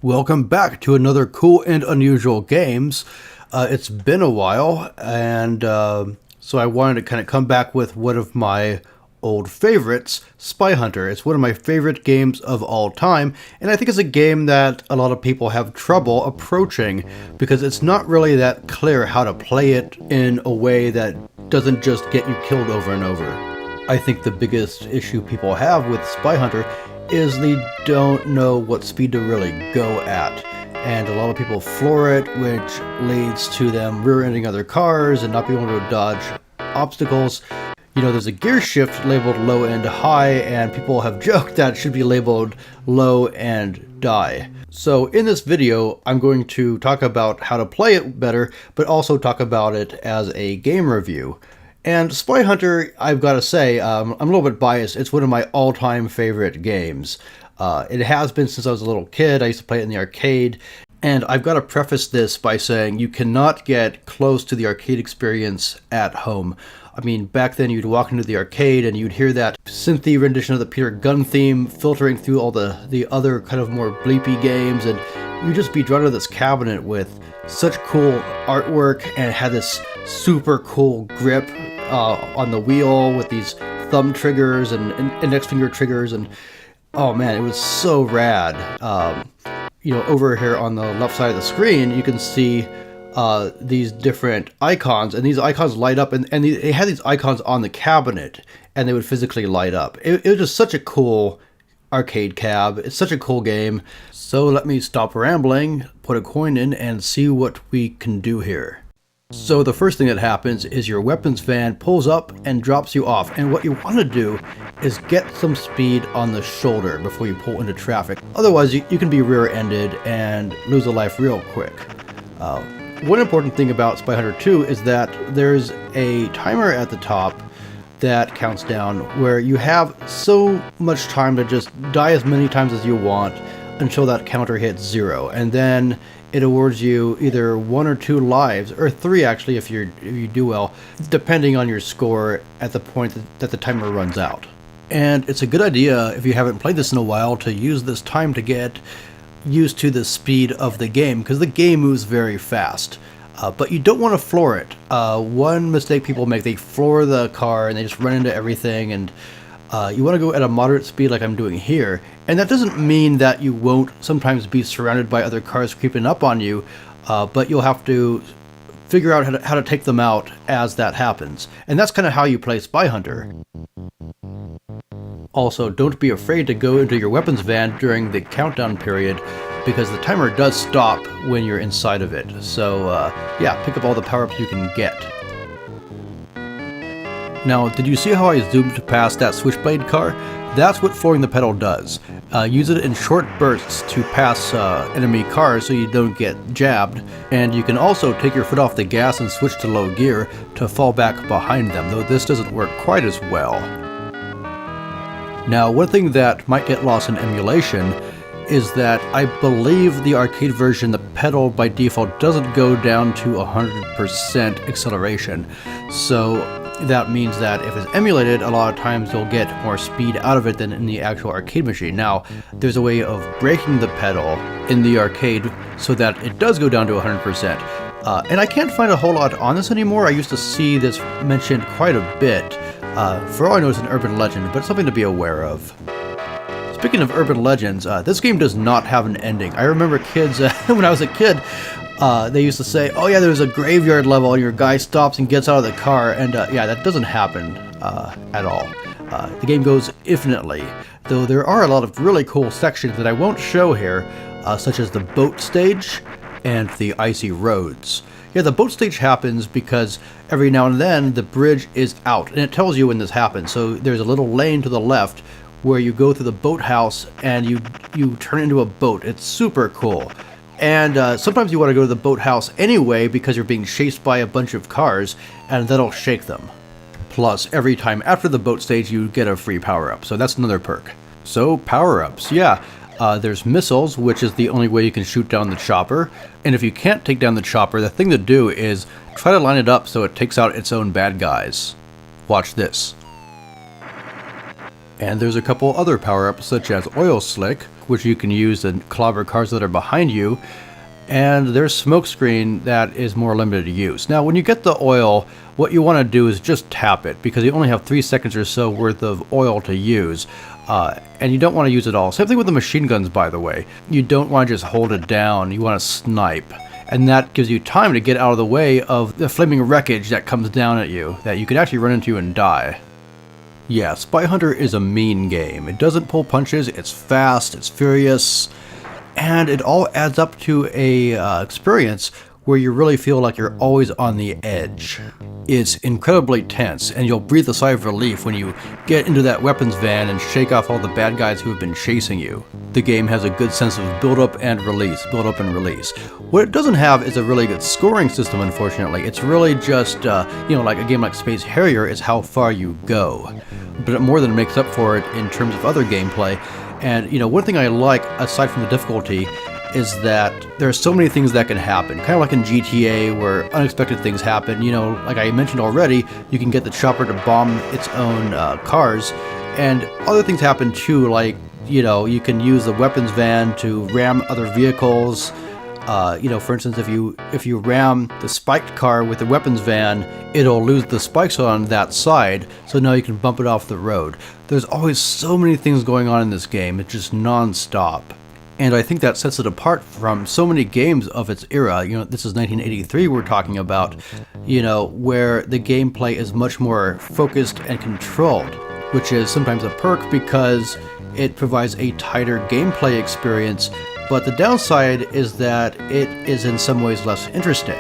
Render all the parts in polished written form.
Welcome back to another cool and unusual games. It's been a while, and so I wanted to kind of come back with one of my old favorites, Spy Hunter. It's one of my favorite games of all time, and I think it's a game that a lot of people have trouble approaching because it's not really that clear how to play it in a way that doesn't just get you killed over and over. I think the biggest issue people have with Spy Hunter is they don't know what speed to really go at. And a lot of people floor it, which leads to them rear-ending other cars and not being able to dodge obstacles. You know, there's a gear shift labeled low and high, and people have joked that it should be labeled low and die. So in this video, I'm going to talk about how to play it better, but also talk about it as a game review. And Spy Hunter, I've got to say, I'm a little bit biased. It's one of my all-time favorite games. It has been since I was a little kid. I used to play it in the arcade. And I've got to preface this by saying you cannot get close to the arcade experience at home. I mean, back then you'd walk into the arcade and you'd hear that synthy rendition of the Peter Gunn theme filtering through all the other kind of more bleepy games, and you'd just be drawn to this cabinet with such cool artwork, and it had this super cool grip on the wheel with these thumb triggers and index finger triggers, and oh man, it was so rad. You know, over here on the left side of the screen, you can see these different icons, and these icons light up, and they had these icons on the cabinet, and they would physically light up. It was just such a cool arcade cab. It's such a cool game. So let me stop rambling, put a coin in, and see what we can do here. So the first thing that happens is your weapons van pulls up and drops you off, and what you want to do is get some speed on the shoulder before you pull into traffic. Otherwise you can be rear-ended and lose a life real quick. One important thing about Spy Hunter 2 is that there's a timer at the top that counts down, where you have so much time to just die as many times as you want until that counter hits 0, and then it awards you either 1 or 2 lives, or 3 actually if you do well, depending on your score at the point that the timer runs out. And it's a good idea, if you haven't played this in a while, to use this time to get used to the speed of the game, because the game moves very fast. But you don't want to floor it. One mistake people make, they floor the car and they just run into everything, and you want to go at a moderate speed like I'm doing here. And that doesn't mean that you won't sometimes be surrounded by other cars creeping up on you, but you'll have to figure out how to take them out as that happens. And that's kind of how you play Spy Hunter. Also, don't be afraid to go into your weapons van during the countdown period, because the timer does stop when you're inside of it. So yeah, pick up all the power-ups you can get. Now, did you see how I zoomed past that switchblade car? That's what flooring the pedal does. Use it in short bursts to pass enemy cars so you don't get jabbed, and you can also take your foot off the gas and switch to low gear to fall back behind them, though this doesn't work quite as well. Now, one thing that might get lost in emulation is that I believe the arcade version, the pedal by default doesn't go down to 100% acceleration. So that means that if it's emulated, a lot of times you'll get more speed out of it than in the actual arcade machine. Now, there's a way of breaking the pedal in the arcade so that it does go down to 100%. And I can't find a whole lot on this anymore. I used to see this mentioned quite a bit. For all I know, it's an urban legend, but it's something to be aware of. Speaking of urban legends, this game does not have an ending. I remember kids, when I was a kid, they used to say, oh yeah, there's a graveyard level and your guy stops and gets out of the car, and yeah, that doesn't happen at all. The game goes infinitely, though there are a lot of really cool sections that I won't show here, such as the boat stage and the icy roads. Yeah, the boat stage happens because every now and then the bridge is out, and it tells you when this happens. So there's a little lane to the left where you go through the boathouse and you turn into a boat. It's super cool. And sometimes you want to go to the boathouse anyway because you're being chased by a bunch of cars, and that'll shake them. Plus, every time after the boat stage you get a free power-up, so that's another perk. So, power-ups, yeah. There's missiles, which is the only way you can shoot down the chopper. And if you can't take down the chopper, the thing to do is try to line it up so it takes out its own bad guys. Watch this. And there's a couple other power-ups such as Oil Slick, which you can use to clobber cars that are behind you, and there's Smokescreen that is more limited use. Now when you get the oil, what you want to do is just tap it, because you only have 3 seconds or so worth of oil to use, and you don't want to use it all. Same thing with the machine guns, by the way. You don't want to just hold it down, you want to snipe. And that gives you time to get out of the way of the flaming wreckage that comes down at you, that you could actually run into and die. Yeah, Spy Hunter is a mean game. It doesn't pull punches, it's fast, it's furious, and it all adds up to a experience where you really feel like you're always on the edge. It's incredibly tense, and you'll breathe a sigh of relief when you get into that weapons van and shake off all the bad guys who have been chasing you. The game has a good sense of build up and release, build up and release. What it doesn't have is a really good scoring system, unfortunately. It's really just, like a game like Space Harrier is how far you go. But it more than makes up for it in terms of other gameplay. And, one thing I like, aside from the difficulty, is that there are so many things that can happen. Kind of like in GTA, where unexpected things happen. Like I mentioned already, you can get the chopper to bomb its own cars, and other things happen too, like, you can use the weapons van to ram other vehicles. For instance, if you ram the spiked car with the weapons van, it'll lose the spikes on that side, so now you can bump it off the road. There's always so many things going on in this game, it's just non-stop. And I think that sets it apart from so many games of its era. This is 1983 we're talking about, where the gameplay is much more focused and controlled, which is sometimes a perk because it provides a tighter gameplay experience, but the downside is that it is in some ways less interesting.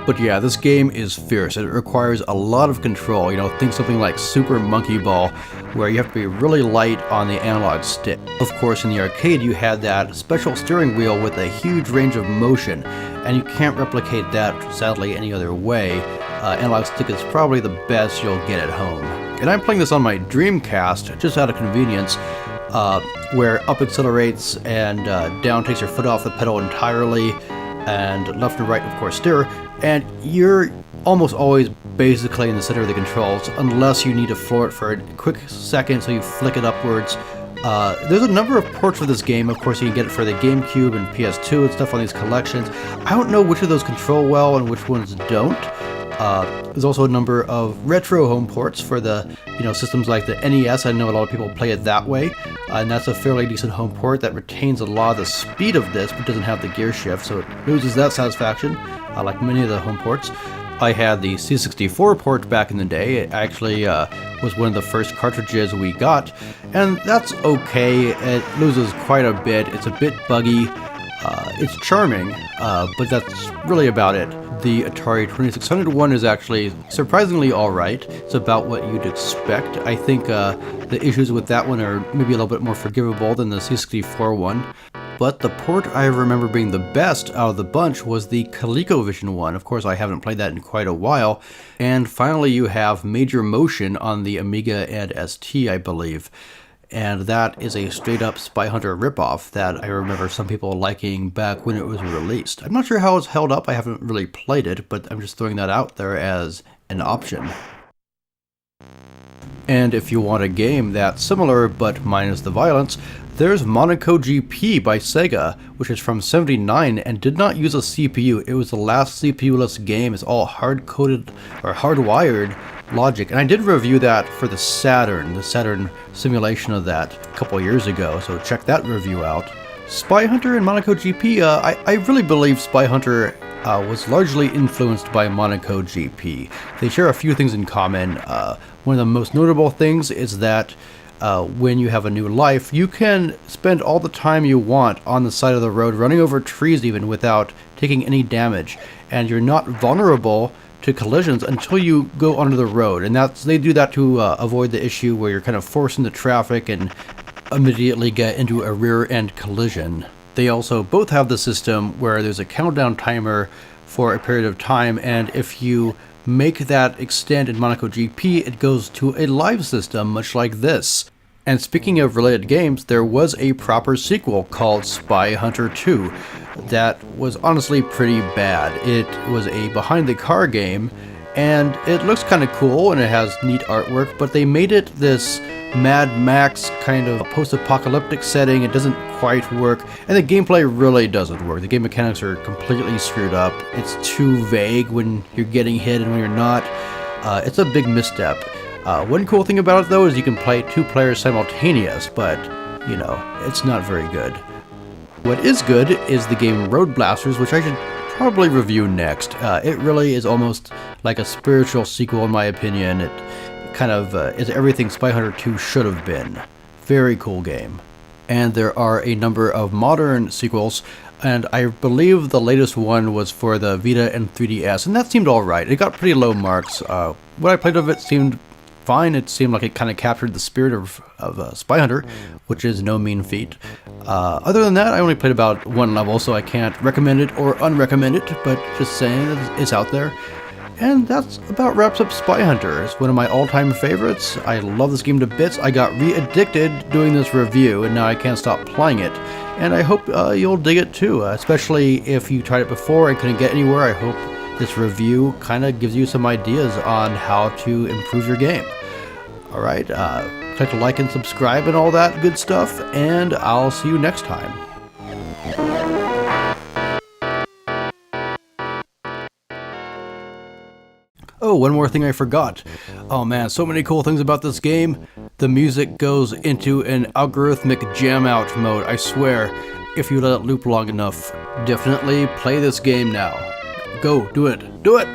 But yeah, this game is fierce. It requires a lot of control. Think something like Super Monkey Ball, where you have to be really light on the analog stick. Of course, in the arcade, you had that special steering wheel with a huge range of motion, and you can't replicate that, sadly, any other way. Analog stick is probably the best you'll get at home. And I'm playing this on my Dreamcast, just out of convenience, where up accelerates and down takes your foot off the pedal entirely, and left and right, of course, steer, and you're almost always basically in the center of the controls, unless you need to floor it for a quick second so you flick it upwards. There's a number of ports for this game. Of course, you can get it for the GameCube and PS2 and stuff on these collections. I don't know which of those control well and which ones don't. There's also a number of retro home ports for the systems like the NES. I know a lot of people play it that way, and that's a fairly decent home port that retains a lot of the speed of this but doesn't have the gear shift, so it loses that satisfaction, like many of the home ports. I had the C64 port back in the day. It actually was one of the first cartridges we got, and that's okay. It loses quite a bit. It's a bit buggy. It's charming, but that's really about it. The Atari 2600 one is actually surprisingly alright. It's about what you'd expect. I think the issues with that one are maybe a little bit more forgivable than the C64 one. But the port I remember being the best out of the bunch was the ColecoVision one. Of course, I haven't played that in quite a while. And finally, you have Major Motion on the Amiga and ST, I believe. And that is a straight-up Spy Hunter ripoff that I remember some people liking back when it was released. I'm not sure how it's held up, I haven't really played it, but I'm just throwing that out there as an option. And if you want a game that's similar but minus the violence, there's Monaco GP by Sega, which is from '79 and did not use a CPU. It was the last CPU-less game. It's all hard-coded or hardwired logic, and I did review that for the Saturn simulation of that a couple years ago, so check that review out. Spy Hunter and Monaco GP, I really believe Spy Hunter was largely influenced by Monaco GP. They share a few things in common. One of the most notable things is that when you have a new life, you can spend all the time you want on the side of the road, running over trees even, without taking any damage, and you're not vulnerable to collisions until you go onto the road, and they do that to avoid the issue where you're kind of forced into traffic and immediately get into a rear-end collision. They also both have the system where there's a countdown timer for a period of time, and if you make that extend in Monaco GP, it goes to a live system much like this. And speaking of related games, there was a proper sequel called Spy Hunter 2 that was honestly pretty bad. It was a behind-the-car game, and it looks kind of cool and it has neat artwork, but they made it this Mad Max kind of post-apocalyptic setting. It doesn't quite work, and the gameplay really doesn't work. The game mechanics are completely screwed up. It's too vague when you're getting hit and when you're not. It's a big misstep. One cool thing about it though is you can play 2 players simultaneous, but you know, it's not very good. What is good is the game Road Blasters, which I should probably review next. It really is almost like a spiritual sequel in my opinion. It kind of is everything Spy Hunter 2 should have been. Very cool game. And there are a number of modern sequels, and I believe the latest one was for the Vita and 3DS, and that seemed alright. It got pretty low marks. What I played of it seemed fine. It seemed like it kind of captured the spirit of Spy Hunter, which is no mean feat. Other than that, I only played about 1 level, so I can't recommend it or unrecommend it, but just saying it's out there. And that's about wraps up Spy Hunter. It's one of my all-time favorites. I love this game to bits. I got re-addicted doing this review, and now I can't stop playing it. And I hope you'll dig it too, especially if you tried it before and couldn't get anywhere. I hope this review kind of gives you some ideas on how to improve your game. Alright, click like and subscribe and all that good stuff, and I'll see you next time. Oh, one more thing I forgot. Oh man, so many cool things about this game. The music goes into an algorithmic jam out mode, I swear, if you let it loop long enough. Definitely play this game now. Go, do it. Do it!